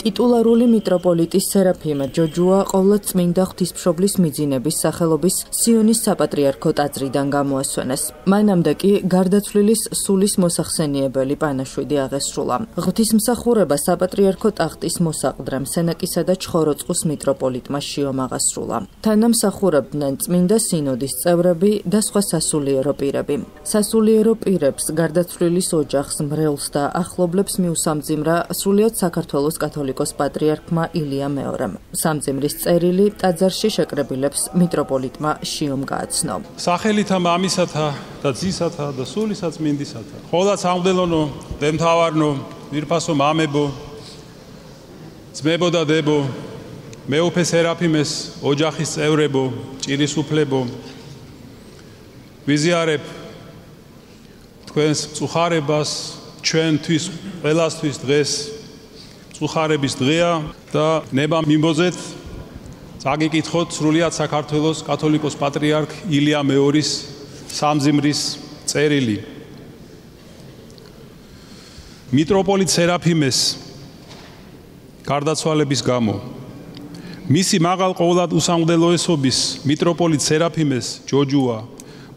ტიტულარული მიტროპოლიტის სერაფიმე ჯოჯუა ყოვლადწმინდა ღვთისმშობლის მიძინების სახელობის სიონის საპატრიარქო ტაძრიდან გამოასვენეს. მანამდე კი გარდაცვლილის სულის მოსახსენიებელი პანაშვიდი აღესრულა. ღვთისმსახურება საპატრიარქო ტახტის მოსაყდრემ სენაკისა და ჩხოროწყუს მიტროპოლიტმა შიომ აღასრულა. თანამსახურებდნენ წმინდა სინოდის წევრები და სხვა სასულიერო პირები. სასულიერო პირებს გარდაცვლილის ოჯახს, მრევლს და ახლობლებს მიუსამძიმრა სრულიად საქართველოს კათოლიკოს პატრიარქმა ილია მეორემ. სამძიმრის წერილი ტაძარში შეკრებილებს მიტროპოლიტმა შიომ გააცნო. სახელითა მამისათა და ძისათა და სულისა წმინდისათა. ხოლად სამღვდელონო, დემთავარნო, ვირფასო მამებო, ძმებო და დებო, მეუფე სერაფიმეს ოჯახის წევრებო, ჭირისუფლებო, ვიზიარებ თქვენს მწუხარებას, ჩვენთვის ყველასთვის დღეს მწუხარების დღეა და ნება მიმბოძეთ წაგიკითხოთ სრულიად საქართველოს კათოლიკოს პატრიარქ ილია მეორის სამძიმრის წერილი. მიტროპოლიტ სერაფიმეს გარდაცვალების გამო მისი მაღალ ყოვლად უსამღვდელოესობის მიტროპოლიტ სერაფიმეს ჯოჯუა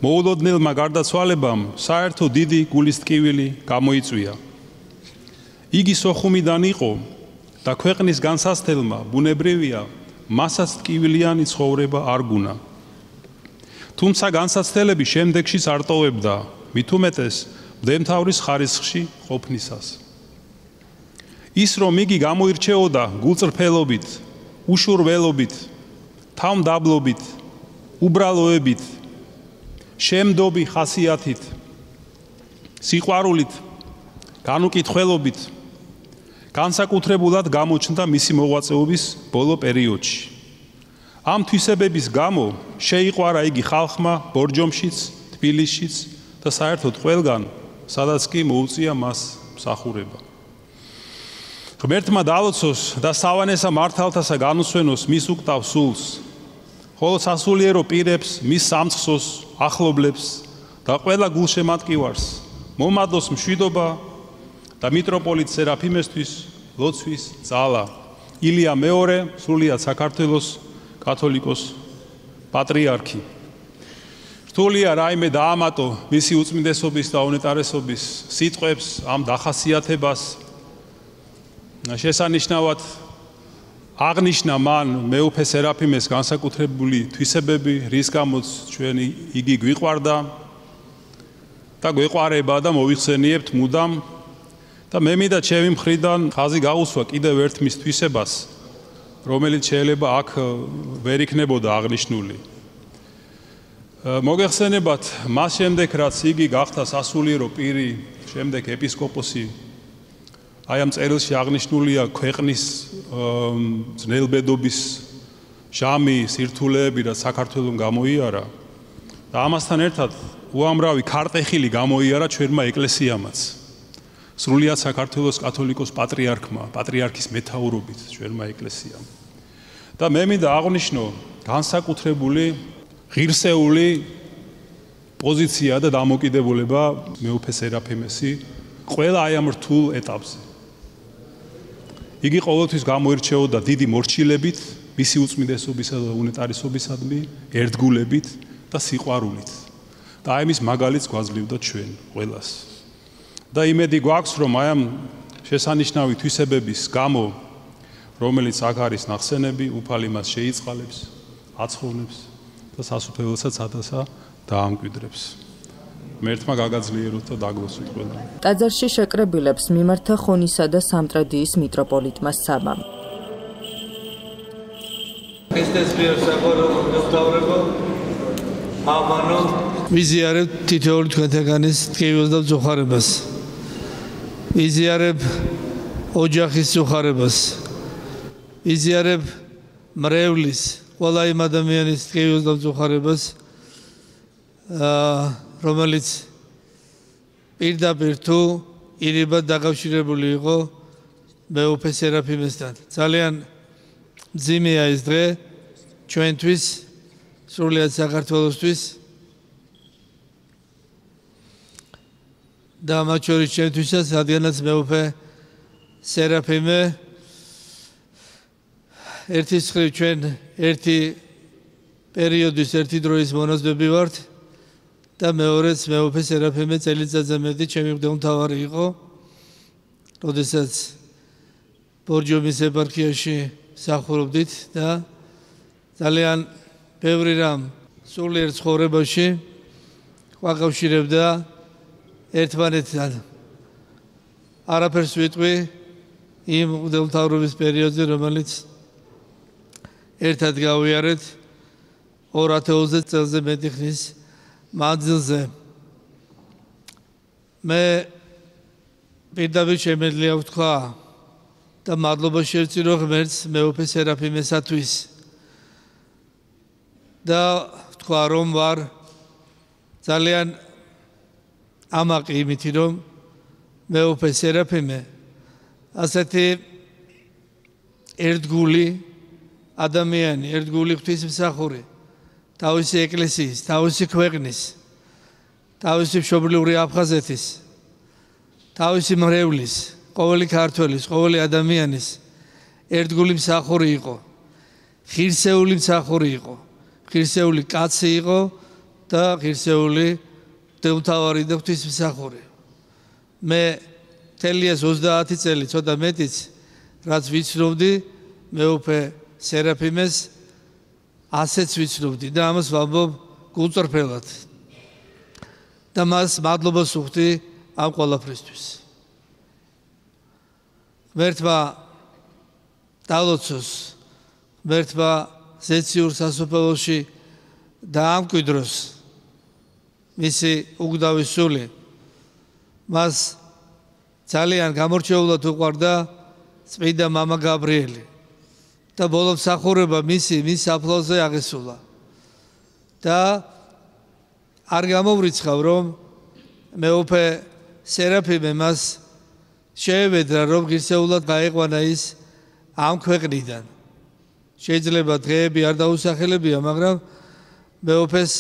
მოულოდნელმა გარდაცვალებამ საერთო დიდი გულის ტკივილი გამოიწვია. იგი სოხუმიდან იყო და ქვეყნის განსასწრებელმა ბუნებრივია მასაც ტკივილიანი ცხოვრება არ გუნა. თუმცა განსაცდელები შემდეგშიც არ ტოვებდა, მით უმეტეს მდემთავრის ხარისხში ყოფნისას. ის რომ იგი გამოირჩეოდა გულწრფელობით, უშურველობით, თავმდაბლობით, უბრალოებით, შემდობი ხასიათით, სიყვარულით, განუკითხველობით, განსაკუთრებულად გამოჩნდა მისი მოღვაწეობის ბოლო პერიოდში. ამ თვისებების გამო შეიყვარა იგი ხალხმა ბორჯომშიც, თბილისშიც და საერთოდ ყველგან, სადაც კი მოუწია მას მსახურება. ღმერთმა დაალოცოს და სავანესა მართალთასა განუსვენოს მის უკტავ სულს, ხოლო სასულიერო პირებს, მის სამცხსოს, ახლობლებს და ყველა გულშემატკივარს მომადოს მშვიდობა და მიტროპოლიტ სერაფიმესთვის ლოცვის ძალა. ილია მეორე სრულიად საქართველოს კათოლიკოს პატრიარქი. რთულია რაიმე დაამატო მისი უწმინდესობის და უნეტარესობის სიტყვებს, ამ დახასიათებას. შესანიშნავად აღნიშნა მან მეუფე სერაფიმეს განსაკუთრებული თვისებები, რის გამოც ჩვენ იგი გვიყვარდა და გვეყვარება და მოვიხსენიებთ მუდამ. და მე მინდა ჩემი მხრიდან ხაზი გაუსვა კიდევ ერთ მის თვისებას, რომელიც შეიძლება აქ ვერ იქნებოდა აღნიშნული. მოგეხსენებათ, მას შემდეგ რაც იგი გახდა სასულიერო პირი, შემდეგ ეპისკოპოსი, აი ამ წერილში აღნიშნულია ქვეყნის ძნელბედობის ჟამი, სირთულეები, რაც საქართველოს გამოიარა და ამასთან ერთად უამრავი ქარტეხილი გამოიარა ჩვენმა ეკლესიამაც. სრულიად საქართველოს კათოლიკოს პატრიარქმა, პატრიარქის მეთაურობით ჩვენმა ეკლესიამ. და მე მინდა აღვნიშნო განსაკუთრებული ღირსეული პოზიცია და დამოკიდებულება მეუფე სერაფიმესი ყველა აი ამ რთულ ეტაპზე. იგი ყოველთვის გამოირჩეოდა დიდი მორჩილებით, მისი უწმინდესობისა და უნეტარესობისადმი, ერთგულებით და სიყვარულით. და აი მის მაგალითს გვაძლევდა ჩვენ ყველას. და იმედი გვაქვს, რომ აი ამ შესანიშნავი თვისებების გამო, რომელიც აქ არის ნახსენები, უფალი მას შეიწყალებს, აცხოვნებს და სასუფეველსაც ადასა დაამკვიდრებს. ღმერთმა გაგაძლიეროთ და დაგლოცვით ყველა. ტაძარში შეკრებილებს მიმართა ხონისა და სამტრედიის მიტროპოლიტმა საბამ. ქრისტეს მიერ საყვარელო მოგზაურებო, ამანო ვიზიარებ თითოეული თქვენთაგანის ტკივილს და მწუხარებას. ვიზიარებ ოჯახის მწუხარებას. ვიზიარებ მრევლის, ყველა იმ ადამიანის ტკივილს და მწუხარებას, რომელიც პირდაპირ თუ ირიბად დაკავშირებული იყო მეუფე სერაფიმესთან. ძალიან მძიმეა ეს დღე ჩვენთვის, სრულიად საქართველოსთვის. და მათ შორის ჩემთვისაც, რადგანაც მეუფე სერაფიმე ერთის მხრივ ჩვენ ერთი პერიოდის ერთი დროის მონაზვნები ვართ და მეორეც მეუფე სერაფიმე წელიწადზე მეტი ჩემი მღვდელმთავარი იყო, როდესაც ბორჯომის ეპარქიაში მსახურობდით და ძალიან ბევრი რამ სულიერ ცხოვრებაში გვაკავშირებდა ერთმანეთთან. არაფერს ვიტყვი იმ მღვდელმთავრობის პერიოდზე, რომელიც ერთად გავიარეთ 2020 წელზე მეტი ხნის მანძილზე. მე პირდაპირ შემეძლია ვთქვა და მადლობა შევწირო ღმერთს მეუფე სერაფიმესათვის და ვთქვა რომ ვარ ძალიან ამაყი იმითი რომ მეუფე სერაფიმე ასეთი ერთგული ადამიანი, ერთგული ღვთისმსახური თავისი ეკლესიის, თავისი ქვეყნის, თავისი მშობლიური აფხაზეთის, თავისი მრევლის, ყოველი ქართველის, ყოველი ადამიანის ერთგული მსახური იყო, ღირსეული მსახური იყო, ღირსეული კაცი იყო და ღირსეული მღვდელმთავარი და ღვთისმსახური. მე თელიას 30 წელი ცოტა მეტიც რაც ვიცნობდი მეუფე სერაფიმეს ასეც ვიცნობდი და ამას ვამბობ გულწრფელად და მას მადლობას ვუხდი ამ ყველაფრისთვის. ღმერთმა დალოცოს, ღმერთმა ზეციურ სასופელოში დაამკვიდროს მისი უგდავი სული. მას ძალიან გამორჩეულად უყვარდა წმინდა მამა გაბრიელი და ბოლო მსახურება მის აფლავზე აღესრულა. და არ გამოვრიცხავ რომ მეუფე სერაფიმე მას შეევედრა რომ ღირსეულად გაეყვანა ის ამ ქვეყნიდან. შეიძლება დღეები არ დაუსახელებია, მაგრამ მეუფეს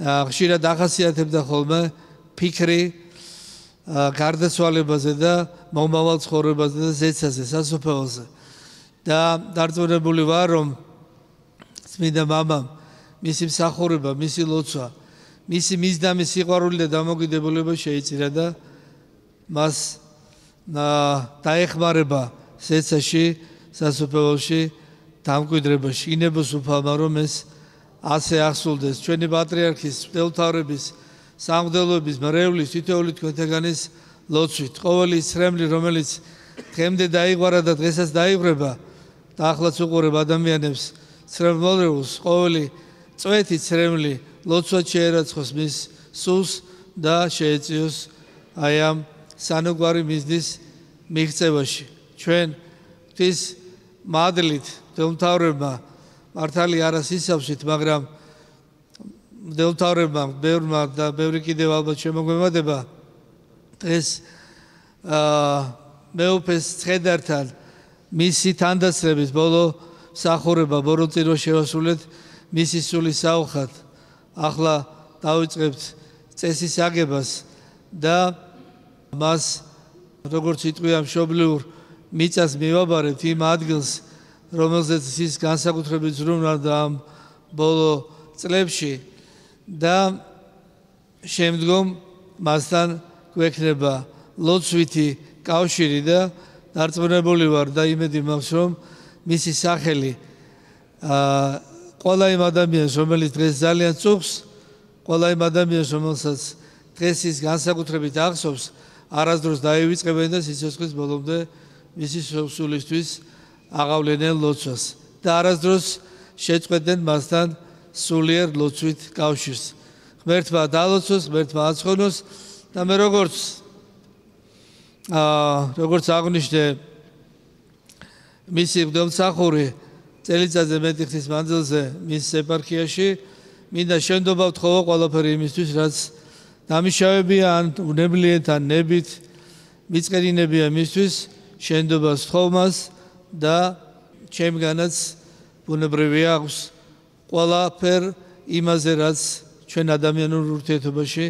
ხშირად ახასიათებდა ხოლმე ფიქრი გარდაცვალებაზე და მომავალ ცხოვრებაზე და ზეცაზე, სასופველზე. და დარწმუნებული ვარ, რომ წმინდა მამამ მისი მსახურება, მისი ლოცვა, მისი მისდამი სიყვარული და დამოკიდებულება შეიწირა და მას დაეხმარება ზეცაში, სასופველოში, დამკვიდრებაში. ინებოს უფალმა, რომ ეს ასე ახსულდეს. ჩვენი პატრიარქის, მღვდელმთავრების, სამღვდელოების, მრევლის, თითოეული თქვენთაგანის ლოცვით. ყოველი ცრემლი, რომელიც დღემდე დაიღვარა და დღესაც დაიღვრება და ახლაც უყურებ ადამიანებს ცრემლმორეულს, ყოველი წვეთი ცრემლი ლოცვად შეერაცხოს მის სულს და შეეწიოს აი ამ სანუგვარი მიზნის მიღწევაში. ჩვენ ღვთის მადლით მღვდელმთავრებმა მართალი არა სისავსით, მაგრამ მღვდელმთავრებმა ბევრმა და ბევრი კიდევ ალბათ შემოგვემადება დღეს მეუფეს ცხედართან მისი თანდასწრების ბოლო მსახურება ბოროტირო შევასრულეთ მისი სულის საუხად. ახლა დავიწყებთ წესის აგებას და მას როგორც იტყვია მშობლიურ მიწას მივაბარებთ იმ ადგილს, რომელზეც ის განსაკუთრებით ზრუნავდა ამ ბოლო წლებში და შემდგომ მასთან გვექნება ლოცვითი კავშირი და დარწმუნებული ვარ და იმედი მაქვს, რომ მისი სახელი ყველა იმ ადამიანს, რომელიც დღეს ძალიან წუხს, ყველა იმ ადამიანს, რომელსაც დღეს ის განსაკუთრებით ახსოვს, არასდროს დაივიწყებენ და სიცოცხლის ბოლომდე მისი სულისთვის აღავლენენ ლოცვას და არასდროს შეწყვეტენ მასთან სულიერ ლოცვით კავშირს. ღმერთმა დალოცოს, ღმერთმა აცხონოს და მე როგორც აღვნიშნე, მისი მღვდელმსახური წელიწადზე მეტი ხნის მანძილზე მის ეპარქიაში მინდა შენდობა ვთხოვო ყველაფერი იმისთვის, რაც დამიშავებია ან უნებლიეთ ან ნებით მიწყენინებია მისთვის შენდობას ვთხოვ მას და ჩემგანაც ბუნებრივია აქვს ყველაფერ იმაზე, რაც ჩვენ ადამიანურ ურთიერთობაში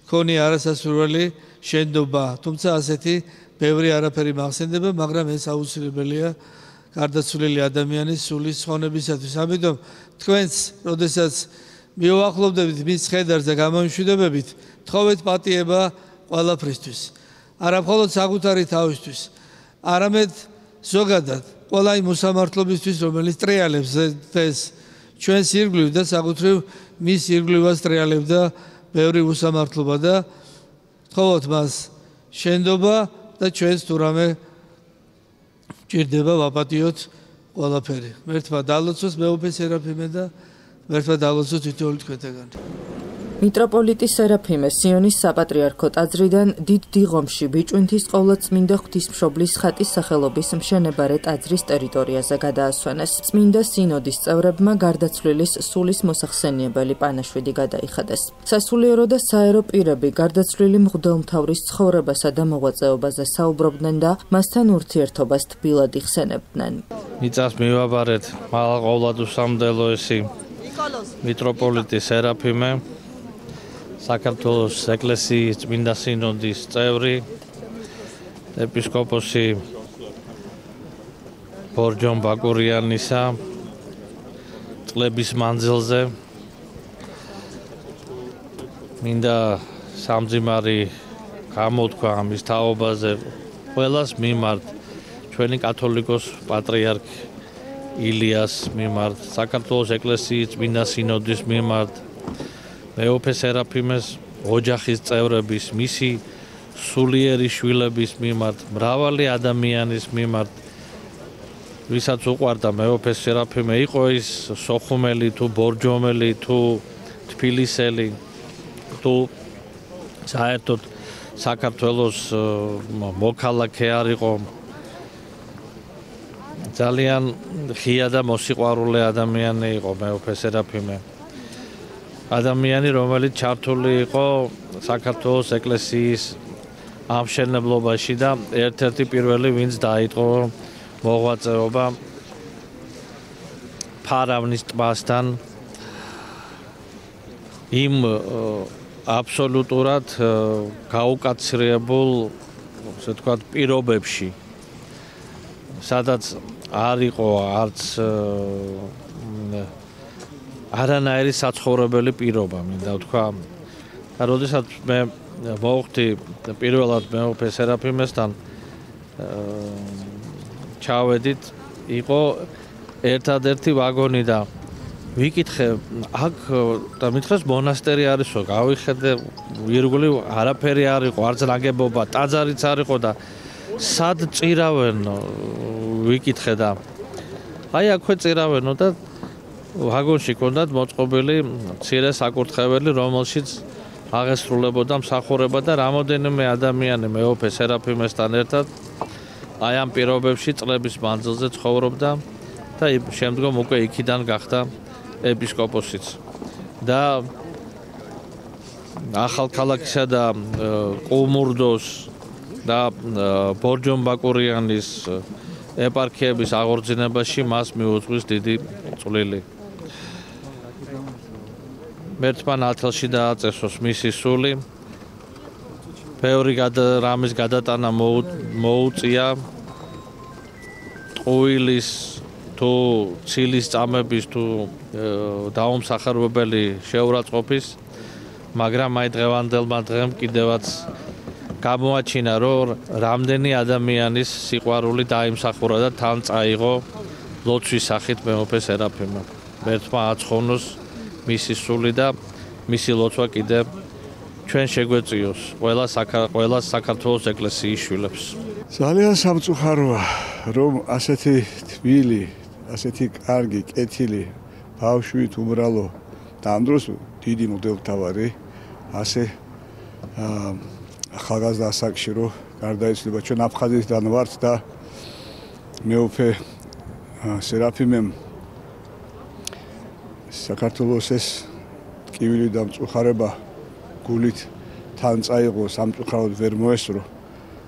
ქონია არასასურველი შენდობა. თუმცა ასეთი ბევრი არაფერი მახსენდება, მაგრამ ეს აუცილებელია გარდაცვლილი ადამიანის სულის ხონებისათვის. ამიტომ თქვენს, როდესაც მიუახლოვდებით მის ხედარზე გამომშვიდობებით, თხოვეთ პატიება ყველაფრისთვის. არა მხოლოდ საკუთარი თავისთვის, არამედ ზოგადად ყველა იმ უსამართლობისთვის, რომელიც ტრიალებს ეს ჩვენს ირგვლივ და საკუთრივ მის ირგვლივაც ტრიალებდა ბევრი უსამართლობა და თხოვოთ მას შენდობა და ჩვენს თუ რამე ჭირდება ვაპატიოთ ყველაფერი. ღმერთმა დალოცოს მეუფე სერაფიმე და ღმერთმა დალოცოს თითოეული თქვენთაგან. მიტროპოლიტი სერაფიმე სიონის საპატრიარქო ტაძრიდან დიდ დიღომში ბიჭვინთის ყოვლადწმინდა ღვთისმშობლის ხატის სახელობის მშენებარე ტაძრის ტერიტორიაზე გადაასვენეს. წმინდა სინოდის წევრებმა გარდაცვლილის სულის მოსახსენიებელი პანაშვიდი გადაიხადეს. სასულიერო და საერო პირები გარდაცვლილი მღვდელმთავრის ცხოვრებასა და მოღვაწეობაზე საუბრობდნენ და მასთან ურთიერთობას თბილად იხსენებდნენ. მიწას მივაბარეთ მაღალყოვლადუსამდელოესი მიტროპოლიტი სერაფიმე საქართველოს ეკლესიის წმინდა სინოდის წევრი ეპისკოპოსი ბორჯომ ბაკურიანისა წლების მანძილზე მინდა სამძიმარი გამოთქვა ამის თაობაზე ყველას მიმართ ჩვენი კათოლიკოს პატრიარქ ილიას მიმართ საქართველოს ეკლესიის წმინდა სინოდის მიმართ მეუფე სერაფიმეს ოჯახის წევრების მისი სულიერი შვილების მიმართ მრავალი ადამიანის მიმართ ვისაც უყვარდა მეუფე სერაფიმე იყო ის სოხუმელი თუ ბორჯომელი თუ თბილისელი თუ საერთოდ საქართველოს მოქალაქე არ იყო ძალიან ღია და მოსიყვარულე ადამიანი იყო მეუფე სერაფიმე ადამიანი რომელიც ჩართული იყო საქართველოს ეკლესიის ამშენებლობაში და ერთ-ერთი პირველი ვინც დაიწყო მოღვაწეობა ფარავნის ტბასთან იმ აბსოლუტურად გაუკაცრიებულ ასე ვთქვათ პირობებში სადაც არ იყო არც არანაირი საცხოვრებელი პირობა მინდა ვთქვა და როდესაც მე მოვხდი პირველად მეუფე სერაფიმესთან ჩავედით იყო ერთადერთი ვაგონი და ვიკითხე აქ და მითხრეს მონასტერი არისო გავიხედე ირგვლივ არაფერი არ იყო არც ნაგებობა ტაძარიც არ იყო და სად წირავენ ვიკითხე და აი აქვე წირავენო და ვაგონში ჰქონდათ მოწყობილი მცირე საკურთხეველი რომელშიც აღესრულებოდა მსახურება და რამოდენიმე ადამიანი მეუფე სერაფიმესთან ერთად აი ამ პირობებში წლების მანძილზე ცხოვრობდა და შემდგომ უკვე იქიდან გახდა ეპისკოპოსიც და ახალქალაქისა და ყუმურდოს და ბორჯომ ბაკურიანის ეპარქიების აღორძინებაში მას მიუძღვის დიდი წვლილი. მერთმა ნათელში დააწესოს მისი სული. ბევრი რამის გადატანა მოუწია ტყუილის თუ ცილის წამების თუ დაუმსახურებელი შეურაცხყოფის, მაგრამ აი დღევანდელმა დღემ კიდევაც გამოაჩინა რომ რამდენი ადამიანის სიყვარული დაიმსახურა და თან წაიღო ლოცვის სახით მეუფე სერაფიმე. მერთმა აცხოვნოს მისი სული და მისი ლოცვა კიდევ ჩვენ შეგვეწიოს ყველა საქართველოს ეკლესიის შვილებს. ძალიან სამწუხაროა რომ ასეთი თბილი, ასეთი კარგი, კეთილი ბავშვით უმრალო და ამ დროს დიდი მღვდელმთავარი ასე ახალგაზრდა ასაკში რომ გარდაიცვალა. ჩვენ აფხაზეთიდან ვართ და მეუფე სერაფიმემ საქართველოს ეს ტკივილი და მწუხარება გულით თან წაიღო, სამწუხაროდ ვერ მოესწრო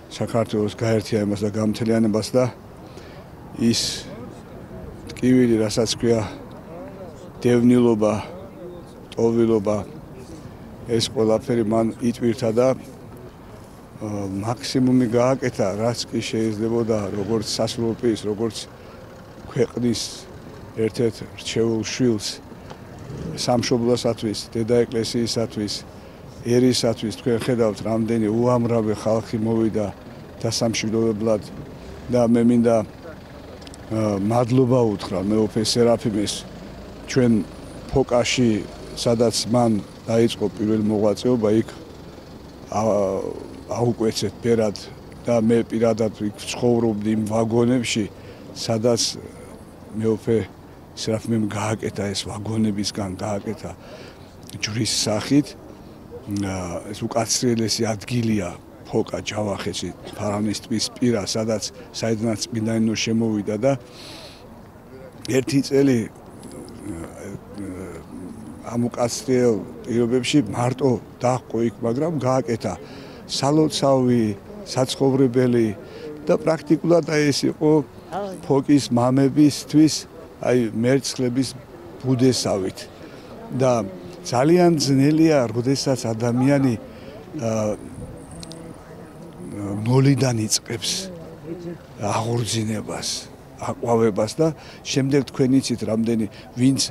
საქართველოს გაერთიანებას და გამთლიანებას და ის ტკივილი, რასაც ქვია დევნილობა, ტოვილობა, ეს ყველაფერი მან იტვირთა და მაქსიმუმი გააკეთა, რაც კი შეიძლებოდა, როგორც სასრულო პირის, როგორც ქვეყნის ერთ-ერთ რჩეულ შვილს სამშობლოსათვის, დედა ეკლესიისათვის, ერისათვის თქვენ ხედავთ რამდენი უამრავი ხალხი მოვიდა დასამშვიდობებლად და მე მინდა მადლობა უთხრა მეუფე სერაფიმეს ჩვენ ფოკაში სადაც მან დაიწყო პირველი მოღვაწეობა იქ აუკვეცეთ ბერად და მე პირადად იქ ცხოვრობდი იმ ვაგონებში სადაც მეუფე სერაფიმემ გააკეთა ეს ვაგონებისგან გააკეთა ჯვრის სახით ეს უკაცრიელესი ადგილია ფოკა ჯავახეთში ფარავნის ტბის პირა სადაც საიდანაც წმინდანინო შემოვიდა და ერთი წელი ამ უკაცრიელ პირობებში მარტო დაჰყო იქ მაგრამ გააკეთა სალოცავი საცხოვრებელი და პრაქტიკულად ეს იყო ფოკის მამებისთვის აი მერცხლების ბუდესავით და ძალიან ძნელია როდესაც ადამიანი ნოლიდან იწყებს აღორძინებას, აყვავებას და შემდეგ თქვენ იცით რამდენი ვინც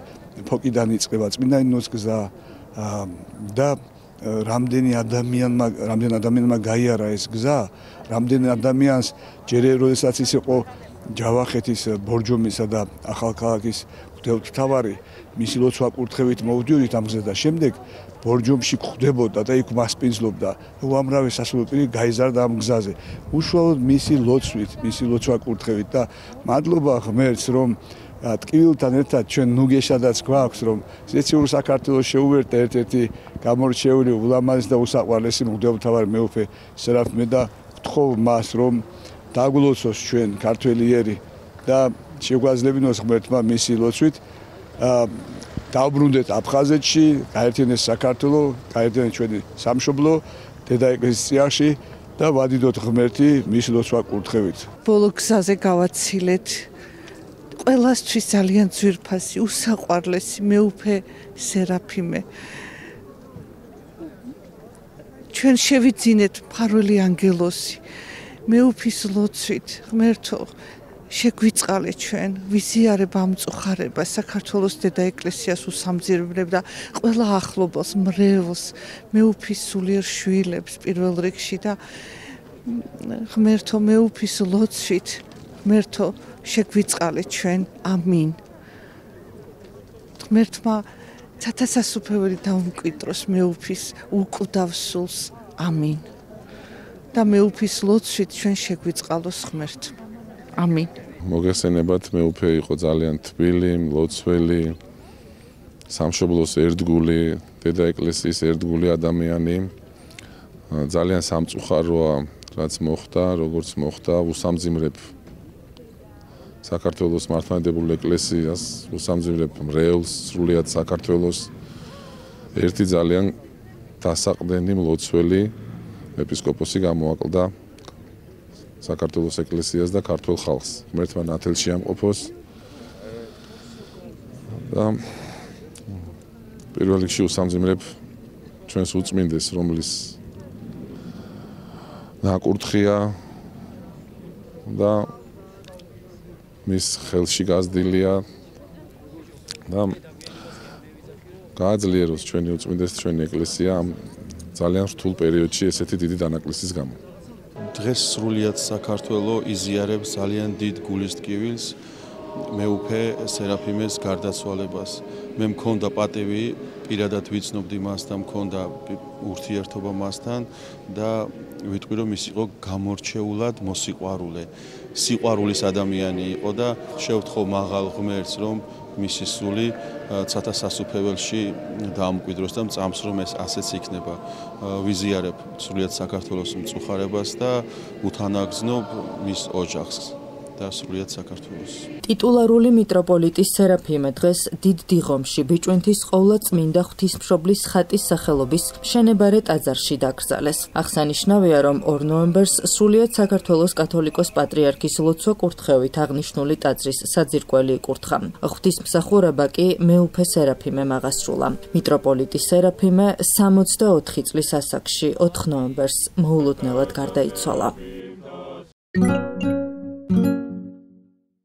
ფოკიდან იწყება წმინდანინოს გზა და რამდენი ადამიანმა გაიარა ეს გზა, რამდენი ადამიანს ჯერ როდესაც ის იყო ჯავახეთის ბორჯომისა და ახალქალაქის ღვთისმთავარი მისი ლოცვა კურთხევით მოვდიოდით ამ გზაზე და შემდეგ ბორჯომში ხვდებოდა და იქ მასპინძლობდა უამრავი სასულიერო პირი გაიზარდა ამ გზაზე უშუალოდ მისი ლოცვით მისი ლოცვა კურთხევით და მადლობა ღმერთს რომ ტკივილთან ერთად ჩვენ ნუგეშადაც გვაქვს რომ ზეციურ საქართველოს შეუერთდა ერთ-ერთი გამორჩეული ულამაზესი და უსაყვარლესი მღვდელმთავარი მეუფე სერაფიმე და ვთხოვ მას რომ დაგლოცოს ჩვენ ქართველი ერი და შეგვაძლევინოს ღმერთმა მისი ლოცვით დავბრუნდეთ აფხაზეთში, გაერთიანეს საქართველო, გაერთიანეთ ჩვენი სამშობლო, დედა ეკლესიის წიაღში და ვადიდოთ ღმერთი მის ლოცვა კურთხევით. ბოლო გზაზე გავაცილეთ ყველასთვის ძალიან ძვირფასი, უსაყვარლესი მეუფე სერაფიმე. ჩვენ შევიძინეთ მფარველი ანგელოსი, მეუფის ლოცვით, ღმერთო შეგვიწყალე ჩვენ ვიზიარებ ამ მწუხარებას საქართველოს დედა ეკლესიას უსამძიმრებ და ყველა ახლობელს მრევლს მეუფის სულიერ შვილებს პირველ რიგში და ღმერთო მეუფის ლოცვით ღმერთო შეგვიწყალე ჩვენ ამინ ღმერთმა ცათასასუფეველი დაუმკვიდროს მეუფის უკვდავ სულს ამინ და მეუფის ლოცვით ჩვენ შეგვიწყალოს ღმერთ ამინ. მოგესწრებათ მეუფე იყო ძალიან თბილი, მლოცველი, სამშობლოს ერთგული, დედა ეკლესიის ერთგული ადამიანი. ძალიან სამწუხაროა, რაც მოხდა, როგორც მოხდა, უსამძიმრებ საქართველოს მართლმადიდებლურ ეკლესიას, უსამძიმრებ მრევლს, სრულიად საქართველოს ერთი ძალიან დასაყრდენი მლოცველი ეპისკოპოსი გამოაკლდა საქართველოს ეკლესიას და ქართულ ხალხს. ღმერთმა ნათელში ამყოფოს. და პირველ რიგში უსამძიმრებ ჩვენს უწმინდეს, რომლის ნაკურთხია და მის ხელში გაზრდილია და გააძლიეროს ჩვენი უწმინდეს, ჩვენი ეკლესია ამ ძალიან რთულ პერიოდში ესეთი დიდი დანაკლისის გამო. დღეს სრულიად საქართველო იზიარებს ძალიან დიდ გულის ტკივილს მეუფე სერაფიმეს გარდაცვალებას. მე მქონდა პატივი პირადად ვიცნობდი მას და მქონდა ურთიერთობა მასთან და ვიტყვი რომ ის იყო გამორჩეულად მოსიყვარულე. სიყვარულის ადამიანი იყო და შევთხოვ მაღალ ღმერთს რომ მისი სული ცათასასუფეველში დაამკვიდროს და მწამს რომ ეს ასეც იქნება. ვიზიარებ სრულიად საქართველოს მწუხარებას და უთანაგზნობ მის ოჯახს და სრულიად საქართველოს. ტიტულარული მიტროპოლიტის სერაფიმე დღეს დიდ დიღომში ბიჭვინთის ყოვლადწმინდა ღვთისმშობლის ხატის სახელობის მშენებარე ტაძარში დაკრძალეს. აღსანიშნავია, რომ 2 ნოემბერს სრულიად საქართველოს კათოლიკოს პატრიარქის ლოცვა კურთხევით აღნიშნული ტაძრის საძირკველი იკურთხა. ღვთისმსახურება კი მეუფე სერაფიმემ აღასრულა. მიტროპოლიტი სერაფიმე 64 წლის ასაკში 4 ნოემბერს მოულოდნელად გარდაიცვალა.